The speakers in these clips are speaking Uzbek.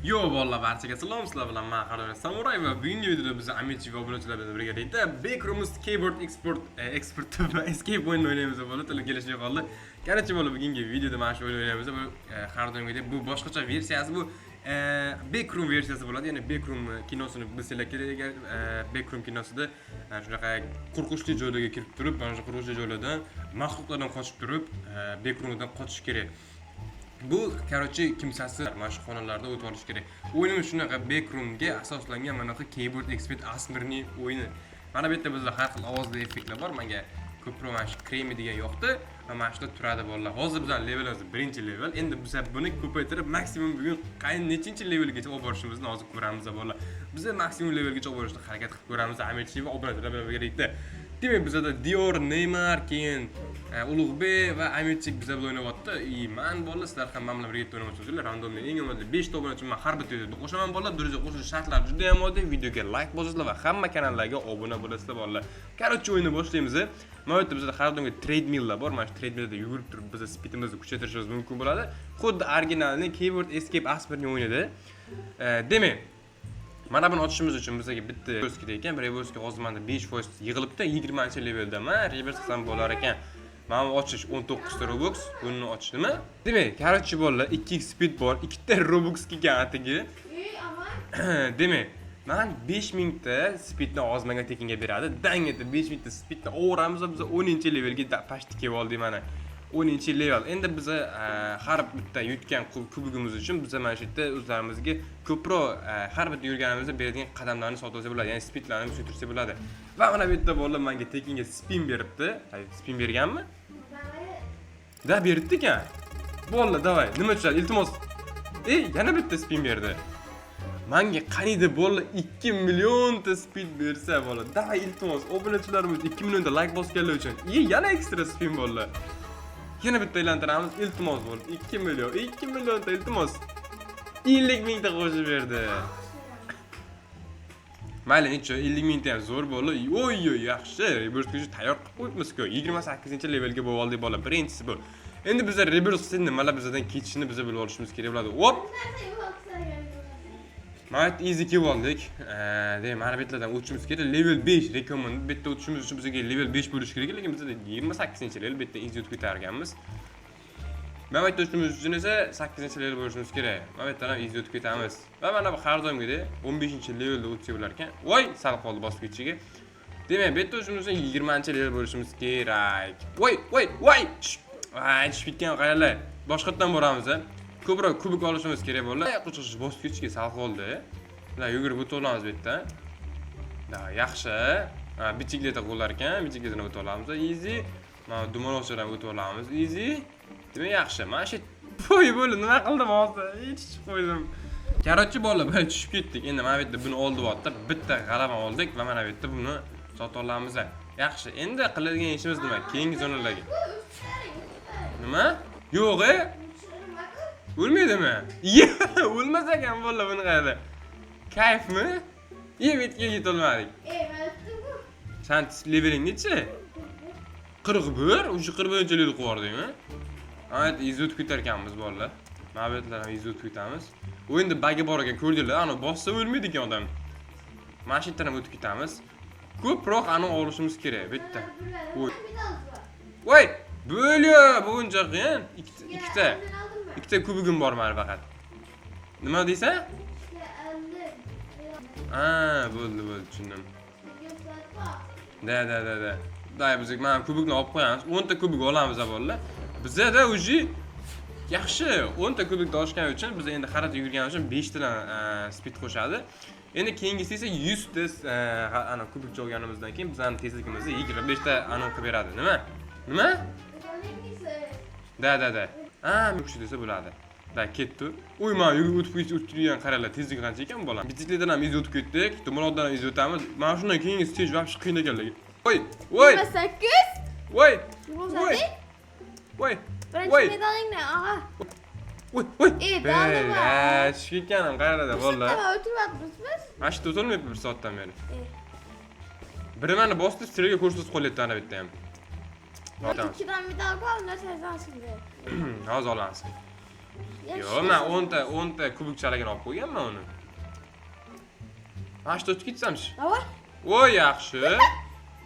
Yo bolalar barchaga salom, sizlar bilan men Qaro'y Samuray va bugungi videoda biz Amici va obunachilar bilan birgalikda Backrooms Keyboard Expert va Escape o'yinini o'ynaymiz bo'ldi. To'liq kelishib qoldi. Qarachi bola bugungi videoda mana shu o'yin o'ynaymiz. Bu har doimgidek bu boshqacha versiyasi, bu Backroom versiyasi bo'ladi. Ya'ni Backroom kinosini bilsanglar kerak. Backroom kinosida shunaqa qo'rqinchli joylarga kirib turib, mana shu qo'rqinchli joylardan maxluqlardan qochib turib, Backroomdan qochish kerak. Bu qarochi kimsasiz mana shu xonalarda o'tib olish kerak. O'yinimiz shunaqa Backroomga asoslangan mana shu Keyboard Expert Asmerning o'yini. Mana bu yerda bizda har xil ovozli effektlar bor. Menga ko'proq mana shu kremi degan yoqdi va mana shunda turadi bolalar. Hozir bizning levelimiz birinchi level. Endi biz buni ko'paytirib maksimum bugun nechinchi levelgacha olib borishimizni hozir ko'ramiz bolalar. Biz maksimum levelgacha olib borishga harakat qilib ko'ramiz. Amici va obunachilar bilan birgalikda. Demak, bizda Dior, Neymar, keyin Ulug'bek va Amici bizlar bilan o'ynayapti. Men bolalar sizlar ham men bilan birga o'ynamoqchisizlar. Randomli eng omadli 5 ta obunachi men har bir videoda qo'shaman bolalar. Durja qo'shilish shartlari juda ham oddiy. Videoga like bosasizlar va hamma kanallarga obuna bo'lasizlar bolalar. Qarochi o'yinni boshlaymiz. Mana bu yerda bizda har doimgi treadmilllar bor. Mana shu treadmillda yugurib turib biz speedimizni kuchaytirishimiz mumkin bo'ladi. Xuddi originalni Keyboard Escape Asmerning o'yinida. Demak, mana buni ochishimiz uchun bizga bitta reverse kerak ekan. Reverse ga hozir menda 5% yig'ilibdi. 20-leveldaman. Reverse qilsam bo'lar ekan. Mana bu ochish 19 ta Robux. Buni ochish nima? Demak, qarochi bolalar 2x speed bor. 2 ta Robux kelgan atigi. Demak, men 5000 ta speedni ozmagan tekinga beradi. Dangida 5000 ta speedni o'ramiz biz 10-levelga pashti kelib oldik mana. 10-level. Endi biz har bitta yutgan kubigimiz uchun biz mana shu yerda o'zlarimizga ko'proq har bitta yurganimizda beradigan qadamlarni sotsa bo'ladi, ya'ni speedlarni ko'tarsa bo'ladi. Va mana bu yerda bolalar menga tekinga spin beribdi. Spin berganmi? Da beribdi ekan. Bolalar, davay, nima tushadi? Iltimos. Yana bitta spin berdi. Menga qaniydi bolalar 2 million ta speed bersa bolalar. Davay, iltimos, obunachilarimiz 2 million ta like bosganlar uchun. Yana ekstra spin bolalar. Yana bitta aylantiramiz, iltimos bo'ldi. 2 million ta iltimos. 50 ming ta qo'shib berdi. Mayli, necha 50 ming ta ham zo'r bo'ldi. Oy, yaxshi. Reverse kuchi tayyor qilib qo'yibmiz-ku. 28-levelga bo'lib oldik bola. Birinchisi bu. Endi bizlar reverse nimalar bizdan kechishini biz bilib olishimiz kerak bo'ladi. Hop. Mayt easy kelib oldik. Demak, mana bu yerlardan o'tishimiz kerak. Level 5 recommend. Bu yerda o'tishimiz uchun bizga level 5 bo'lish kerak, lekin bizda 28-level bu yerda easy o'tib ketarganmiz. Mana bu yerda o'tishimiz uchun esa 8-level bo'lishimiz kerak. Mana bu yerdan ham easy o'tib ketamiz. Va mana bu har doimgidek 15-levelda o'tsa bo'lar ekan. Voy, sal qoldi bosib ketishga. Demak, bu yerda o'tishimiz uchun 20-level bo'lishimiz kerak. Voy. Tushib ketgan qayerlar? Boshqatdan boramiz. Ko'proq kubik olishimiz kerak bo'ldi. Qo'chish bosib ketishga sal qoldi. Ular yugurib o'tib olamiz bu yerda. Yaxshi. Bichikleta qo'llar ekan, bichikletani o'tib olamiz. Easy. Mana dumolovchidan o'tib olamiz. Easy. Demak, yaxshi. Mana shu bo'y bo'ldi. Nima qildim hozir? Tushib qo'ydim. Qarochi bolalar, biz tushib ketdik. Endi mana bu yerda buni oldi bo'pti. Bitta g'alaba oldik va mana bu yerda buni sotib olamiz. Yaxshi. Endi qiladigan ishimiz nima? Keyingi zonalarga. Nima? Yo'q, o'lmaydimi? O'lmas ekan bolalar buni qayerda? Kayfmi? Betga yetolmadik. Men aytdim-ku. Sen leveling nechi? 41, o'sha 41-level qo'yardingmi? Ayt, izot ketar ekanmiz bolalar. Ma'badlar ham izot ketamiz. O'yinda bagi bor ekan, ko'rdinglar, ana bossa o'lmaydi ekan odam. Mana shu yerdan ham o'tib ketamiz. Ko'proq ani olishimiz kerak, bitta. Voy, bo'lyo, bo'g'inchoq qiyin. Ikkita kubigim bor meni faqat. Nima deysan? Bo'ldi, tushundim. Da. Day biz mana kubikni olib qo'yamiz. 10 ta kubik olamiz bolalar. Bizda o'zi yaxshi 10 ta kubikni olishgan uchun biz endi xarid yurgan uchun 5 tadan speed qo'shadi. Endi keyingisi esa 100 ta ana kubik olganimizdan keyin bizning tezligimizni 25 ta ana qilib beradi. Nima? Da. Kuchli desa bo'ladi. Da ketdi. O'y, men yurib o'tib turgan qaralar tezligi qancha ekan bolam? Bitiklardan ham iz o'tib ketdik, dumolovdan ham iz o'tamiz. Mana shundan keyingi stage vaqti qiyin ekanligi. Voy. 28. Voy. Birinchi medalingni, og'a. Voy. Dalda. Shikkanim qarada bolalar. Nima o'tiryapmiz biz? Mana shu o'tirmayapti 1 soatdan beri. Biri meni bosdi, sirga ko'rsatib qo'yapti ana bu yerda ham. Ikkidan medal bor, narsa sizga. Hozir olamiz. Yo'q, men 10 ta kubikchaligini olib qo'yganman uni. Mana shu o'tib ketsamchi. Davay. Voy, yaxshi.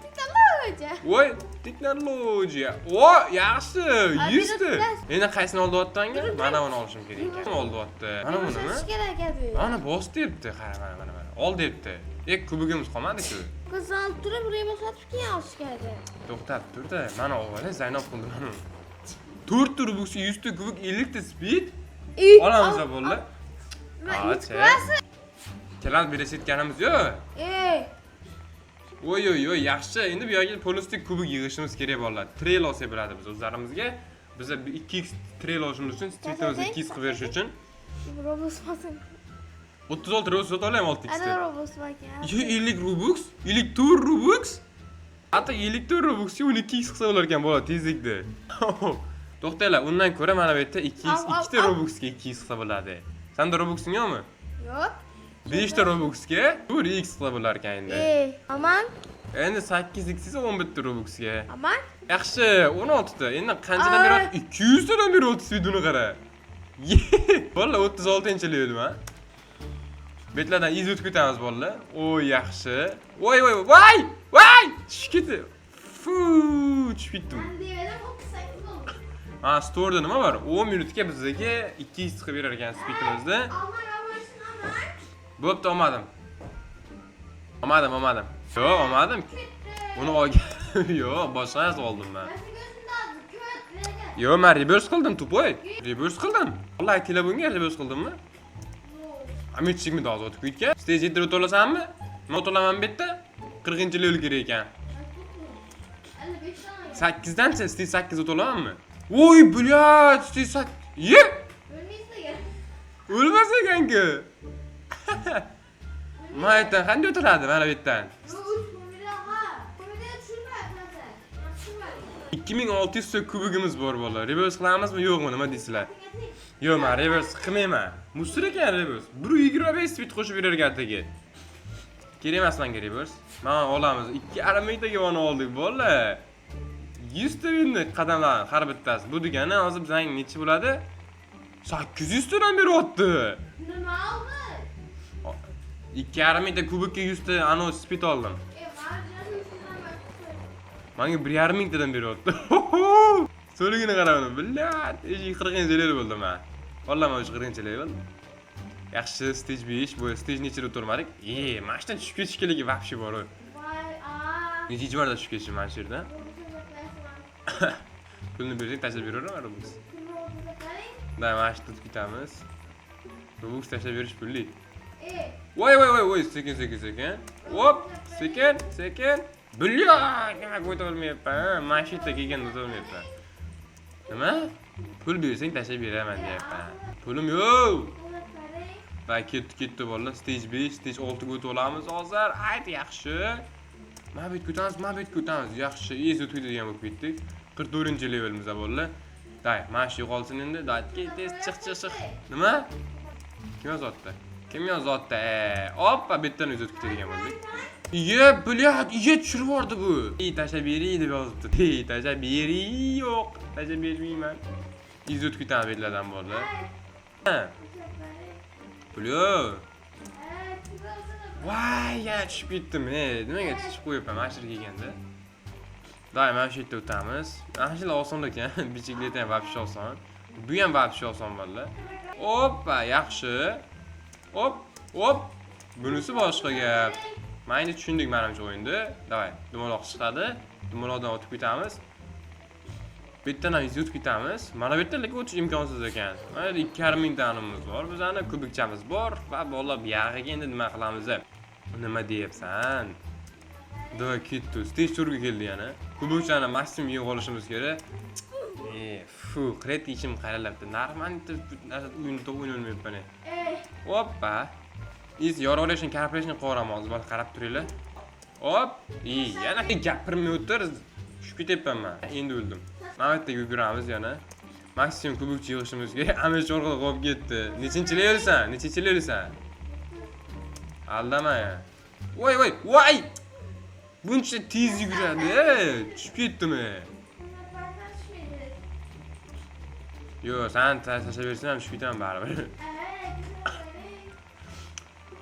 Teknologiya. Voy, texnologiya. Voy, yaxshi. 100 ta. Endi qaysini oldiyaptanga? Mana buni olishim kerak ekan. Oldiyapti. Mana bunimi? Bosish kerak edi. Mana bos debdi. Qara, mana. Ol debdi. Kubigimiz qolmadi-ku. Qizal turib rema sotib keyin olish kerak. To'xtab tur-da. Mana olg'ala Zaynab qildi mana. 4 ta Robuxga 100 ta kubik 50 ta speed. Olamiz bo'ldi. Qilasiz? Kelal berib ketganimiz yo'q. Ey, Oy, yaxshi. Endi bu yerga polistik kubik yig'ishimiz kerak bolalar. Trail olsa bo'ladi biz o'zlarimizga. Bizga 2x trail olishimiz uchun, streetimizni 2x qilib berish uchun Robux olsin. 36 Robux sota olaman 6x. Ana Robux ekan. 50 Robux, 54 Robux. Hatta 54 Robuxga 12x qilsa bo'lar ekan bola tezlikda. To'xtanglar, undan ko'ra mana bu yerda 2x 2 ta Robuxga 2x qilsa bo'ladi. Senda Robuxing yo'qmi? Yo'q. 5 ta Robuxga 4x qilsa bo'lar ekan endi. Aman. Endi 8x esa 11 ta Robuxga. Aman. Yaxshi, 16 ta. Endi qanchadan beryapti? 200 tadan beryapti speedini qara. Bola 36-yil edim ha. Betlardan iz o'tib ketamiz bolalar. O, yaxshi. Voy. Tushib ketdi. Fu, tushib ketdim. Men dedim 38 bo'ldi. Ha, store'da nima bor? 10 minutga bizga 2x qilib berar ekan speedimizni. Bo'pti, olmadim. Yo'q, olmadim. Uni olgan. Yo'q, boshqa narsa oldim men. Yo'q, men reverse qildim, tupoy. Reverse qildim. Vallahi telefonga reverse qildimmi? Amitchikmi dozda o'tib ketgan? Stage 7 o'tib olasanmi? Men o'tolaman bu yerda. 40-yil kerak ekan. 8 dancha stage 8 o'tib olamanmi? Voy, blyad, stage 8. Ye! O'lmas ekan-ku. Maytdan qanday o'tiradi mana bu yerdan? 2600 ta kubigimiz bor bolalar. Reverse qilamizmi, yo'qmi, nima deysizlar? Yo'q, men reverse qilmayman. Mustir ekan reverse. 1.25 speed qo'shib berar gatiga. Kerak emas menga reverse. Mana olamiz. 2,5 mingtaga mana oldik bolalar. 100 ta endi qadamlar har bittasi. Bu degani hozir bizning necha bo'ladi? 800 tadan beryapti. Nima oldi? 2,5 mingta kubikka 100 ta ano speed oldim. Menga 1,5 mingtadan beryapti. So'ligini qarayman. Billat, 40-yil bo'ldi men. Vallahi men 40-yil bo'ldi. Yaxshi, stage 5, bu stage nechida o'tirmadik? Mashdan tushib ketish keligi vaqti bor. Nechi marta tushib ketishim mana shu yerda? Pulni bersang tashlab beraverman Robux. Da, mana shu tutib ketamiz. Robux tashlab berish pulli. Voy, sekin. Hop, sekin. Bilyo, nima qo'yib olmayapman. Mana shu yerda kelganda o'tolmayapman. Nima? Pul bersang tashlab beraman deyapman. Pulim yo'q. Va ketdi bolalar. Stage 5, stage 6 ga o'tib olamiz hozir. Ayt, yaxshi. Mana bu yerga o'tamiz. Yaxshi, o'tib ketadigan bo'lib ketdik. 44-levelimiz bolalar. Day, mana shu yo'qolsin endi. Daytga tez chiq. Nima? Kim yozotdi? Hoppa, bu yerdan o'tib ketadigan bo'ldik. Blyad, tushirib yubordi bu. Tashlab bering deb yozibdi. Tashlab bering yo'q. Tashlab bermayman. O'tib ketamiz betlardan bolalar. Blyad. Voy, ya tushib ketdim. Nimaga tushib qo'yapman mana shu yerga kelganda? Day, mana shu yerda o'tamiz. Mana shu oson ekan. Bichiklet ham vobshe oson. Bu ham vobshe oson bolalar. Hoppa, yaxshi. Hop. Bunisi boshqa gap. Mayni tushundik menimcha o'yinni. Davay, dumaloq chiqadi. Dumaloqdan o'tib ketamiz. Bu yerdan ham o'tib ketamiz. Mana bu yerdan o'tish imkonsiz ekan. Mana 2,5 ming danimiz bor. Bizani kubikchamiz bor va bolalar bu yog'iga endi nima qilamiz? Nima deyapsan? Davay ketdi. Stage 4 ga keldi yana. Kubikchani maksimum yig'ib olishimiz kerak. Kredit ishim qaralabdi. Narmanti o'yinni to'g'ri o'ynolmayapman. Hoppa. Yorolishni calculation qo'raman, hozir qarab turinglar. Hop, yana gapirmay o'tir. Tushib ketyapman men. Endi o'ldim. Mana bu yerda yuguramiz yana. Maksimum kubik yig'ishimiz kerak. Amish orqada qolib ketdi. Nechinchi yilsan? Aldama ya. Voy! Buncha tez yuguradi. Tushib ketdimi? Yo, sen tashlaversan ham tushib ketaman baribir.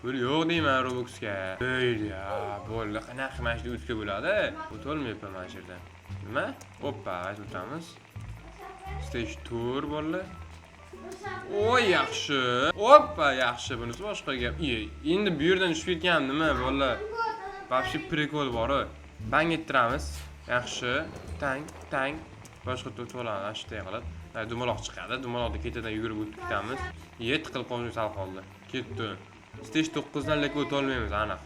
Buni yo'q deyman Robuxga. Deydi ya, bo'ldi. Qanaqa mana shu o'tga bo'ladi? O'tolmayapman mana shu yerdan. Nima? Hoppa, aytib o'tamiz. Stage tour bo'ldi. Oy, yaxshi. Hoppa, yaxshi. Bunisi boshqa gap. Endi bu yerdan tushib ketgan nima bo'ldi? Вообще prikol bor-ku. Bang ettiramiz. Yaxshi. Tang. Boshqa to'lani ashta qilib. Dumaloq chiqadi. Dumaloqda ketidan yugurib o'tib ketamiz. Tiqilib qolgan sal qoldi. Ketdi. Stage 9 dan lek o'ta olmaymiz aniq.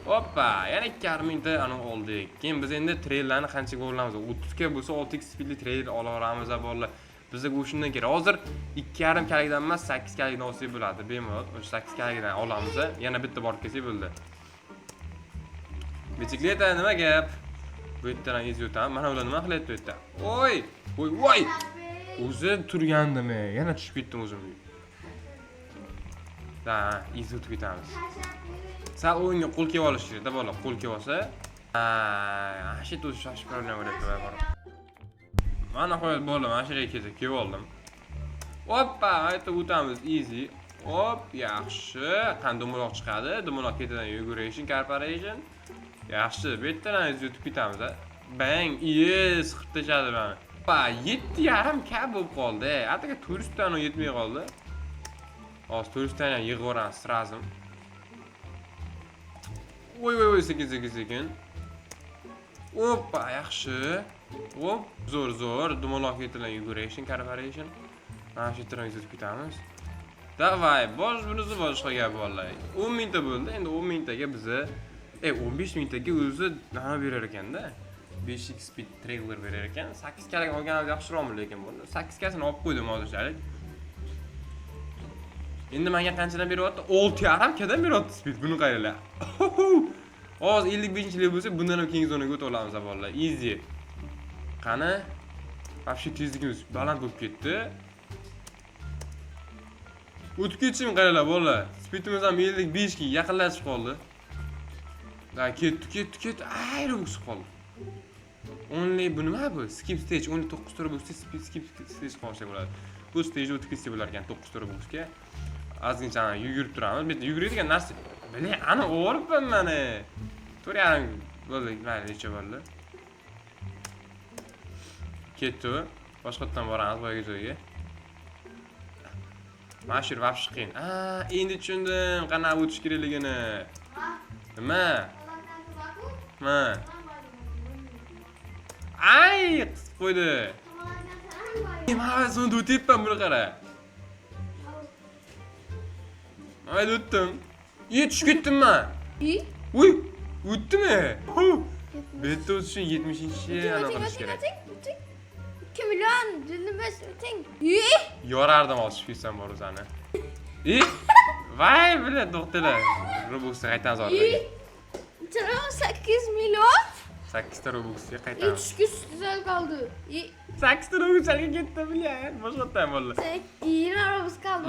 Hoppa, yana 2,5 mingta ana oldik. Keyin biz endi treylerlarni qanchaga olamiz? 30 ga bo'lsa 6x speedli treyler ola olamiz bolalar. Bizga bu shundan kerak. Hozir 2,5 kalikdan emas, 8 kalikdan olsak bo'ladi. Bemalol o'sha 8 kalikdan olamiz. Yana bitta borib kelsak bo'ldi. Bitsikleta nima gap? Bu yerdan ezib o'taman. Mana ular nima qilyapti bu yerda? Voy! O'zi turgandimi? Yana tushib ketdim o'zim. Da, ezib o'tib ketamiz. Sal o'yinga qo'l kelib olish kerak-da bola, qo'l kelib olsa. Shu to'sh problem bo'lyapti. Mana qo'yib bola, mana shu yerga kelib oldim. Hoppa, aytib o'tamiz, easy. Hop, yaxshi. Qanday dumaloq chiqadi? Dumaloq ketidan yugurishing, corporation. Yaxshi, bu yerdan ezib o'tib ketamiz. Bang, yes, qilib tashadi meni. Hoppa, 7,5 k bo'lib qoldi. Ataga turistdan yetmay qoldi. Hozir turistdan ham yig'ib o'ramiz sразу. Voy, sekin. Hoppa, yaxshi. Hop, zo'r. Dumaloq ketidan yugurishing, corporation. Mana shu yerdan ezib ketamiz. Davay, bunisi boshqa gap vallahi. 10 mingta bo'ldi. Endi 10 mingtaga bizni 15 mingtaga o'zi nima berar ekanda? 5x speed trailer berar ekan. 8 kalik olganimiz yaxshiroqmi lekin buni. 8 kasini olib qo'ydim hozirchalik. Endi menga qanchadan beryapti? 6,5 kadan beryapti speed. Buni qaranglar. Hozir 55-yil bo'lsa, bundan ham keyingi zonaga o'tib olamiz bolalar. Easy. Qani? Вообще tezligimiz baland bo'lib ketdi. O'tib ketishim qaranglar bolalar. Speedimiz ham 55 ga yaqinlashib qoldi. Da ketdi. Ay, Robux qoldi. Only bu nima bu? Skip stage 19 ta Robuxga skip stage qolsa bo'ladi. Bu stage o'tib ketsa bo'lar ekan 9 ta Robuxga. Ozgincha yugurib turamiz. Bu yerda yuguradigan narsa. Bilay, ana o'ribman mana. 4,5 bo'ldi, mayli necha bo'ldi. Ketdi. Boshqatdan boramiz boyagi joyga. Mashhur vapsh qiyin. Endi tushundim qanaqa o'tish kerakligini. Nima? Ay, qisib qo'ydi. Mana sonda o'tyapman buni qara. Mayli o'tdim. Tushib ketdimmi? Voy, o'tdimi? Bu yerda o'tishing 70-chi ana qilish kerak. 2 million dinimiz o'ting. Yorardim olib ketsam bor o'zani. Voy, bila to'xtalar. Robuxga qaytamiz hozir. 8 million. 8 ta Robuxga qaytamiz. 3 güzel kaldı. 8 ta Robuxga ketdi bilan. Boshqatdan bo'ldi. 2 Robux kaldı.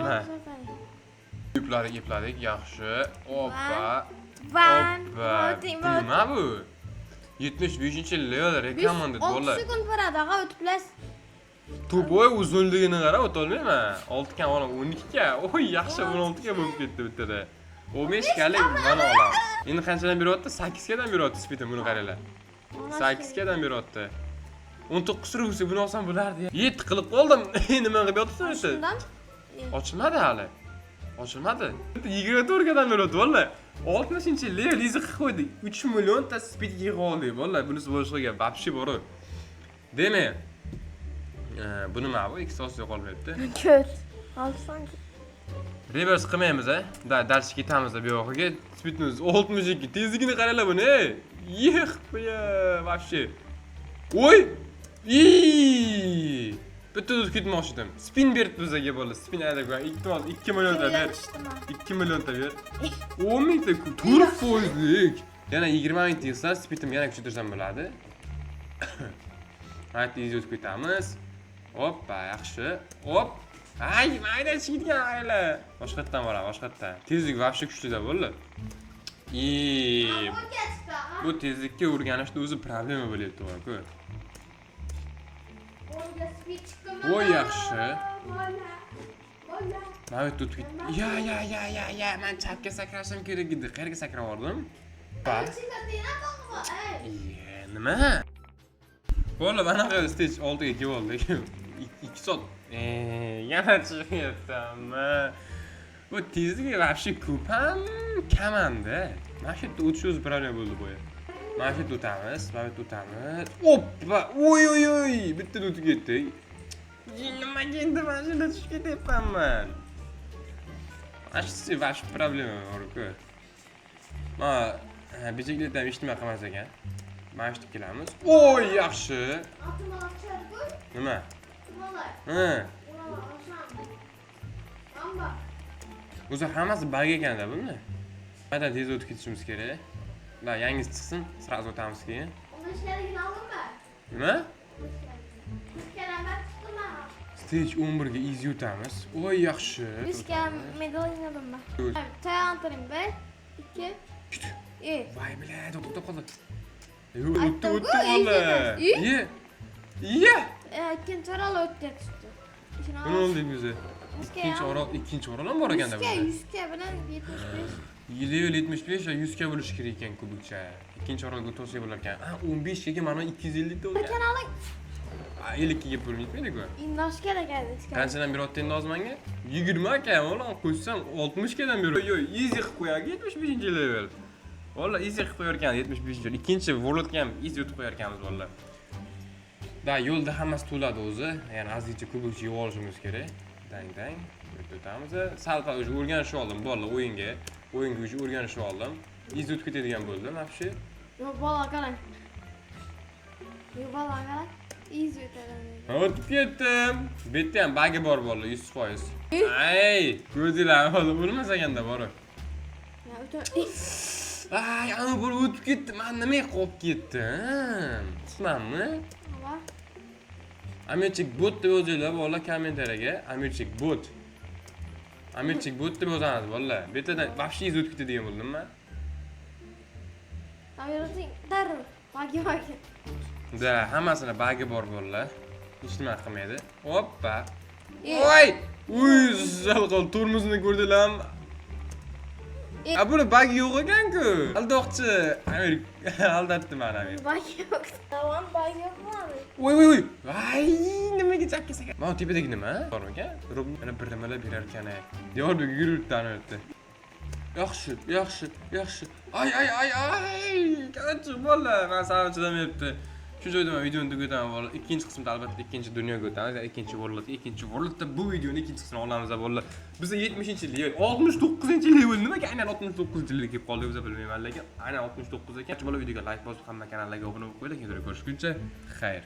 Yupladik, yaxshi. Hoppa. Nima bu? 75-level recommended bo'ldi. 6 sekund beradi, ag'a o'tiblas. To'poy uzunligini qarab o'tolmayman. 6 ga ona 12 ga. Oy, yaxshi 16 ga bo'lib ketdi bittada. 15 galik mana olamiz. Endi qanchadan beryapti? 8 gadan beryapti speedim buni qaranglar. 8 gadan beryapti. 19 rusi buni olsam bo'lardi. 7 qilib qoldim. Nima qilib yotibsan o'sha? Ochilmadi hali. 24 gadan beryapti vallahi. 60-level izi qilib qo'ydik. 3 million ta speed yig'ib oldik vallahi. Bunisi boshqa gap. Вообще bor. Demak, bu nima bu? Ikkisi qolmayapti. Ko't. Olsan. Reverse qilmaymiz dalchi ketamiz bu yoqqa. Speedimiz 62. Tezligini qaranglar buni. Вообще. Voy! Bitta o'tib ketmoqchi edim. Spin berib bizga bo'ldi. Spin aytib 2 million ta ber. 2 million ta ber. 10 mingta 4%lik. Yana 20 ming tesa speedim yana kuchaytirsam bo'ladi. Hayt, tez o'tib ketamiz. Hoppa, yaxshi. Hop. Ay, mayda chigitgan aylar. Boshqatdan boramiz, boshqatdan. Tezlik вообще kuchli-da bo'ldi. Bu tezlikka o'rganishda o'zi problema bo'lyapti, ku. Voy, yaxshi. Mana tut git. Ya, men chapga sakrashim kerak edi. Qayerga sakrab bordim? Bas. Nima? Bo'ldi, mana bu stage 6 ga bo'ldi. 2 soat. Yana chiqyapsanmi? Bu tezligi вообще ko'p ham kamanda. Mana shu yerda o'tish o'zi problem bo'ldi bu. Mana shu yerda o'tamiz, mana bu yerda o'tamiz. Oppa! Oy! Bitta o'tib ketdik. Nimaga endi mana shunda tushib ketyapman? Ashsi vash problema bor-ku. Mana bejiklikdan hech nima qilmas ekan. Mana shu kelamiz. Oy, yaxshi. Nima? O'zi hammasi bug ekanda buni. Qayerdan tez o'tib ketishimiz kerak. Da yangisi chiqsin, sразу o'tamiz keyin. Nima? Stage 11 ga easy o'tamiz. Oy, yaxshi. Bizga medalini oldim ben. Tayantiring 1, 2, Vay bilash, to'xtab qoldi. O'tdi valla. Ye. İkinci oral öttü tuttu. Nima oldi bize? İkinci oral ham bor ekanda bunda. 100 bilan 75. Level 75 va 100 ga bo'lish kerak ekan kubikcha. Ikkinchi orolga to'g'ri bo'lar ekan. 15 ga mana 250 ta olgan. Kanalı 50 ga bo'lmaydi-ku. indash kerak edi. Qanchadan beri otdingiz ozmanga? 20 ekan, o'lan qo'shsam 60 gadan beri. Yo'q, easy qilib qo'yarkan 75-level. Valla easy qilib qo'yar ekan 75-level. Ikkinchi worldga ham easy o'tib qo'yar ekanmiz valla. Da yo'lda hammasi to'ladi o'zi. Ya'ni azizcha kubikcha yig'ib olishimiz kerak. Dang. O'tamiz. Salpa o'zi o'rganishib oldim valla o'yinga. O'yinga o'zi o'rganishib oldim. Easy o'tib ketadigan bo'ldim, вообще. Yo'q, bola qarang. İyi öteden. O'tib ketdim. Bu yerda ham bagi bor valla 100%. Ay, ko'zinglar valla bo'lmas ekanda bor. Ya öte. Ay, ana bu o'tib ketdi. Men nimaga qolib ketdim? Tushunammi? Var. Amirchik bot deb yozinglar valla kommentariyaga. Amirchik bot deb yozamiz valla. Bu yerdan вообще o'tib ketadigan bo'ldim men. Ayırırsın. Darır. Bagi. Da, hammasini bagi bor valla. Hech nima qilmaydi. Hoppa. Oy! Uy, zalqol tormozni ko'rdinglarmi? Buni bagi yo'q ekan-ku. Aldoqchi. Amir aldatdi meni Amir. Bagi yok. Tamam bagi yok mu abi? Voy. Ay, nimaga chapga sakan? Mana tepadagi nima? Bormi ekan? Mana bir nimalar berar ekan. Diyorga yuribdi ana yerda. Yaxshi. Ay. Qancha bola, men sana chidamayapti. Shu joyda men videoni tugataman valla. Ikkinchi qismda albatta ikkinchi dunyoga o'tamiz. Ikkinchi worldda bu videoni ikkinchi qismini olamiz valla. Biz 70-level, 69-level nimaga aynan 69-levelga kelib qoldik o'zi bilmayman, lekin aynan 69 ekan. Bola videoga like bosib, hamma kanallarga obuna bo'lib qo'ying. Ko'rishguncha, xayr.